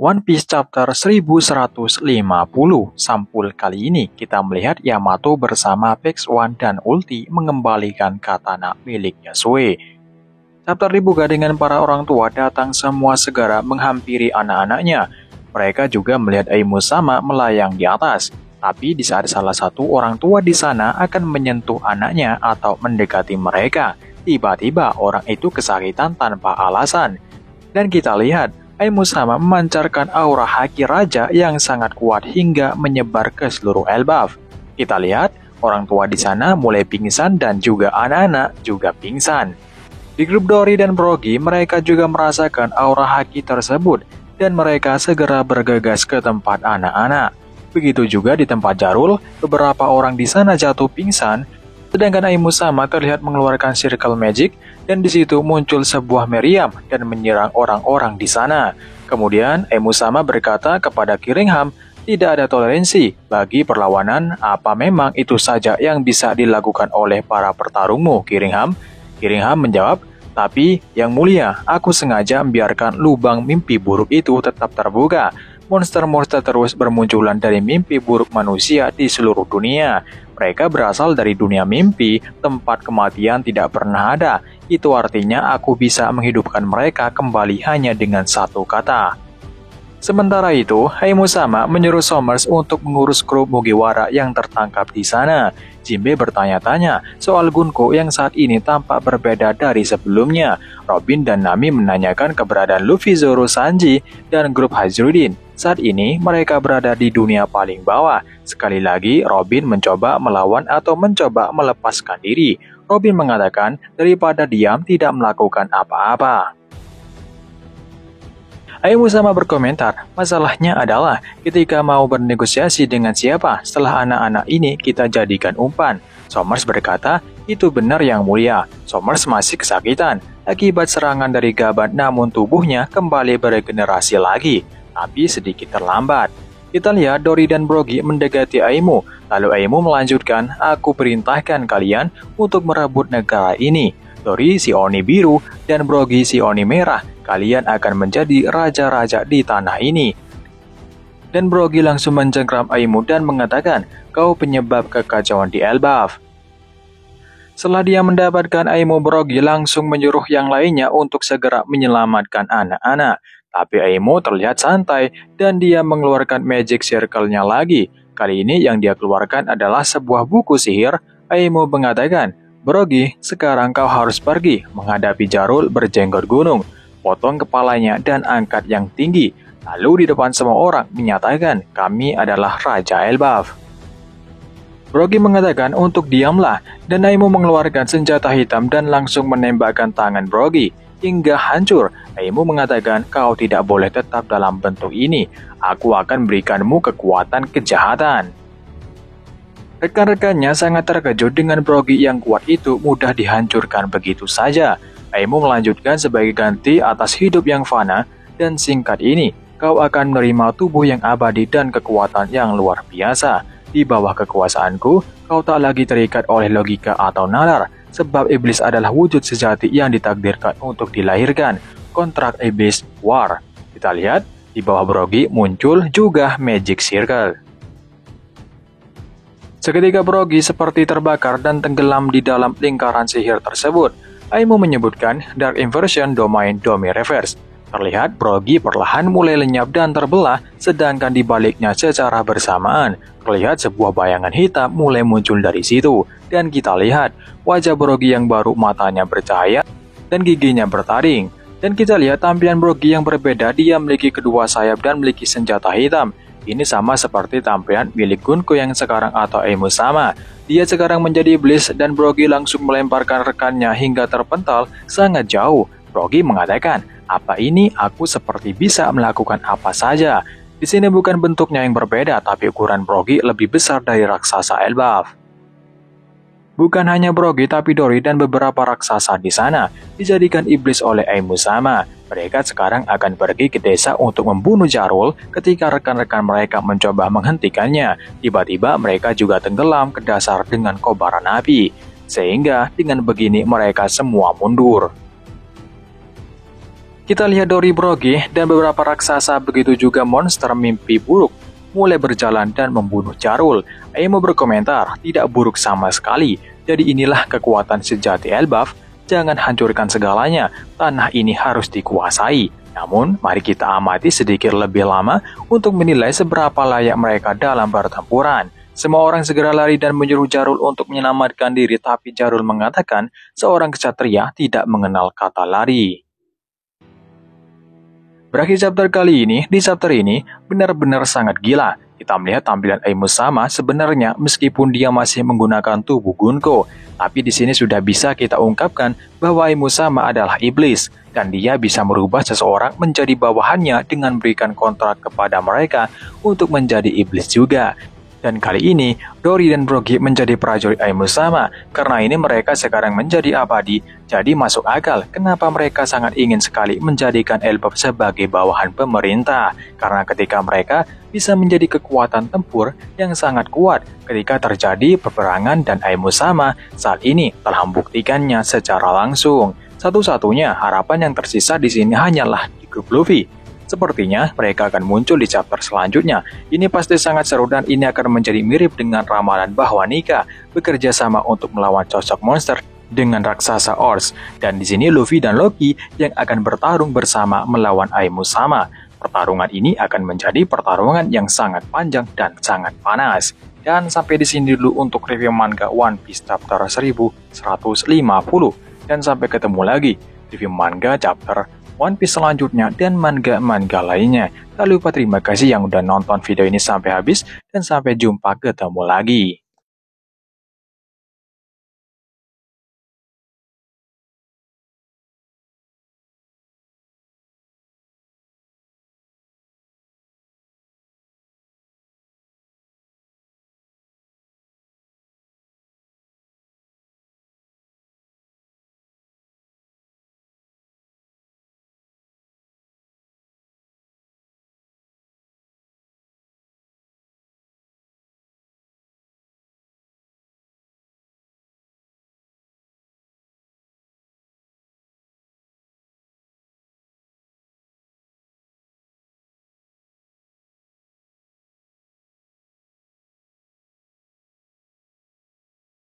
One Piece Chapter 1150. Sampul kali ini kita melihat Yamato bersama Pex One dan Ulti mengembalikan katana milik Yasue. Chapter dibuka dengan para orang tua datang semua segera menghampiri anak-anaknya. Mereka juga melihat Aimu sama melayang di atas. Tapi di saat salah satu orang tua di sana akan menyentuh anaknya atau mendekati mereka, tiba-tiba orang itu kesakitan tanpa alasan. Dan kita lihat Aimu sama memancarkan aura haki raja yang sangat kuat hingga menyebar ke seluruh Elbaf. Kita lihat orang tua di sana mulai pingsan dan juga anak-anak juga pingsan. Di grup Dory dan Brogy mereka juga merasakan aura haki tersebut dan mereka segera bergegas ke tempat anak-anak. Begitu juga di tempat Jarul, beberapa orang di sana jatuh pingsan. Sedangkan Aimu sama terlihat mengeluarkan circle magic dan di situ muncul sebuah meriam dan menyerang orang-orang di sana. Kemudian Aimu sama berkata kepada Kiringham, tidak ada toleransi bagi perlawanan, apa memang itu saja yang bisa dilakukan oleh para petarungmu, Kiringham? Kiringham menjawab, tapi yang mulia, aku sengaja membiarkan lubang mimpi buruk itu tetap terbuka. Monster-monster terus bermunculan dari mimpi buruk manusia di seluruh dunia. Mereka berasal dari dunia mimpi, tempat kematian tidak pernah ada. Itu artinya aku bisa menghidupkan mereka kembali hanya dengan satu kata. Sementara itu, Aimu sama menyuruh Somers untuk mengurus kru Mugiwara yang tertangkap di sana. Jinbe bertanya-tanya soal Gunko yang saat ini tampak berbeda dari sebelumnya. Robin dan Nami menanyakan keberadaan Luffy, Zoro, Sanji, dan grup Hazrudin. Saat ini mereka berada di dunia paling bawah. Sekali lagi Robin mencoba melawan atau mencoba melepaskan diri. Robin mengatakan daripada diam tidak melakukan apa-apa. Aimu sama berkomentar, masalahnya adalah ketika mau bernegosiasi dengan siapa setelah anak-anak ini kita jadikan umpan. Somers berkata, itu benar yang mulia. Somers masih kesakitan akibat serangan dari Gaban namun tubuhnya kembali beregenerasi lagi, tapi sedikit terlambat. Kita lihat Dory dan Brogy mendekati Aimu, lalu Aimu melanjutkan, aku perintahkan kalian untuk merebut negara ini. Dory si Oni biru dan Brogy si Oni merah. Kalian akan menjadi raja-raja di tanah ini. Dan Brogy langsung mencengkram Aimu dan mengatakan, kau penyebab kekacauan di Elbaf. Setelah dia mendapatkan Aimu, Brogy langsung menyuruh yang lainnya untuk segera menyelamatkan anak-anak. Tapi Aimu terlihat santai dan dia mengeluarkan magic circle-nya lagi. Kali ini yang dia keluarkan adalah sebuah buku sihir. Aimu mengatakan, Brogy, sekarang kau harus pergi menghadapi Jarul berjenggot gunung. Potong kepalanya dan angkat yang tinggi. Lalu di depan semua orang menyatakan, kami adalah Raja Elbaf. Brogy mengatakan untuk diamlah dan Aimu mengeluarkan senjata hitam dan langsung menembakkan tangan Brogy hingga hancur. Aimu mengatakan, kau tidak boleh tetap dalam bentuk ini. Aku akan berikanmu kekuatan kejahatan. Rekan-rekannya sangat terkejut dengan Brogy yang kuat itu mudah dihancurkan begitu saja. Aimu melanjutkan sebagai ganti atas hidup yang fana, dan singkat ini, kau akan menerima tubuh yang abadi dan kekuatan yang luar biasa. Di bawah kekuasaanku, kau tak lagi terikat oleh logika atau nalar, sebab iblis adalah wujud sejati yang ditakdirkan untuk dilahirkan. Kontrak iblis war. Kita lihat, di bawah Brogy muncul juga Magic Circle. Seketika Brogy seperti terbakar dan tenggelam di dalam lingkaran sihir tersebut. Aimu menyebutkan Dark Inversion Domain Domi Reverse. Terlihat Brogy perlahan mulai lenyap dan terbelah, sedangkan di baliknya secara bersamaan terlihat sebuah bayangan hitam mulai muncul dari situ. Dan kita lihat wajah Brogy yang baru, matanya bercahaya dan giginya bertaring. Dan kita lihat tampilan Brogy yang berbeda, dia memiliki kedua sayap dan memiliki senjata hitam. Ini sama seperti tampilan milik Gunko yang sekarang atau Aimu sama. Dia sekarang menjadi iblis dan Brogy langsung melemparkan rekannya hingga terpental sangat jauh. Brogy mengatakan, apa ini aku seperti bisa melakukan apa saja. Di sini bukan bentuknya yang berbeda, tapi ukuran Brogy lebih besar dari raksasa Elbaf. Bukan hanya Brogy, tapi Dory dan beberapa raksasa di sana dijadikan iblis oleh Aimu sama. Mereka sekarang akan pergi ke desa untuk membunuh Jarul. Ketika rekan-rekan mereka mencoba menghentikannya, tiba-tiba mereka juga tenggelam ke dasar dengan kobaran api. Sehingga dengan begini mereka semua mundur. Kita lihat Dori Brogi dan beberapa raksasa, begitu juga monster mimpi buruk mulai berjalan dan membunuh Jarul. Aimo berkomentar, tidak buruk sama sekali. Jadi inilah kekuatan sejati Elbaf. Jangan hancurkan segalanya, tanah ini harus dikuasai. Namun, mari kita amati sedikit lebih lama untuk menilai seberapa layak mereka dalam pertempuran. Semua orang segera lari dan menyuruh Jarul untuk menyelamatkan diri, tapi Jarul mengatakan seorang ksatria tidak mengenal kata lari. Berakhir chapter kali ini, di chapter ini benar-benar sangat gila. Kita melihat tampilan Aimo Sama sebenarnya meskipun dia masih menggunakan tubuh Gunko, tapi di sini sudah bisa kita ungkapkan bahwa Aimo Sama adalah iblis dan dia bisa merubah seseorang menjadi bawahannya dengan berikan kontrak kepada mereka untuk menjadi iblis juga. Dan kali ini, Dori dan Brogi menjadi prajurit Aimo Sama. Karena ini mereka sekarang menjadi abadi, jadi masuk akal kenapa mereka sangat ingin sekali menjadikan Elbaf sebagai bawahan pemerintah. Karena ketika mereka bisa menjadi kekuatan tempur yang sangat kuat ketika terjadi peperangan, dan Aimo Sama saat ini telah membuktikannya secara langsung. Satu-satunya harapan yang tersisa di sini hanyalah di grup Luffy. Sepertinya mereka akan muncul di chapter selanjutnya. Ini pasti sangat seru dan ini akan menjadi mirip dengan ramalan bahwa Nika bekerja sama untuk melawan sosok monster dengan raksasa Ors. Dan di sini Luffy dan Loki yang akan bertarung bersama melawan Aimo Sama. Pertarungan ini akan menjadi pertarungan yang sangat panjang dan sangat panas. Dan sampai di sini dulu untuk review manga One Piece chapter 1150. Dan sampai ketemu lagi review manga chapter One Piece selanjutnya dan manga-manga lainnya. Tak lupa terima kasih yang udah nonton video ini sampai habis dan sampai jumpa ketemu lagi.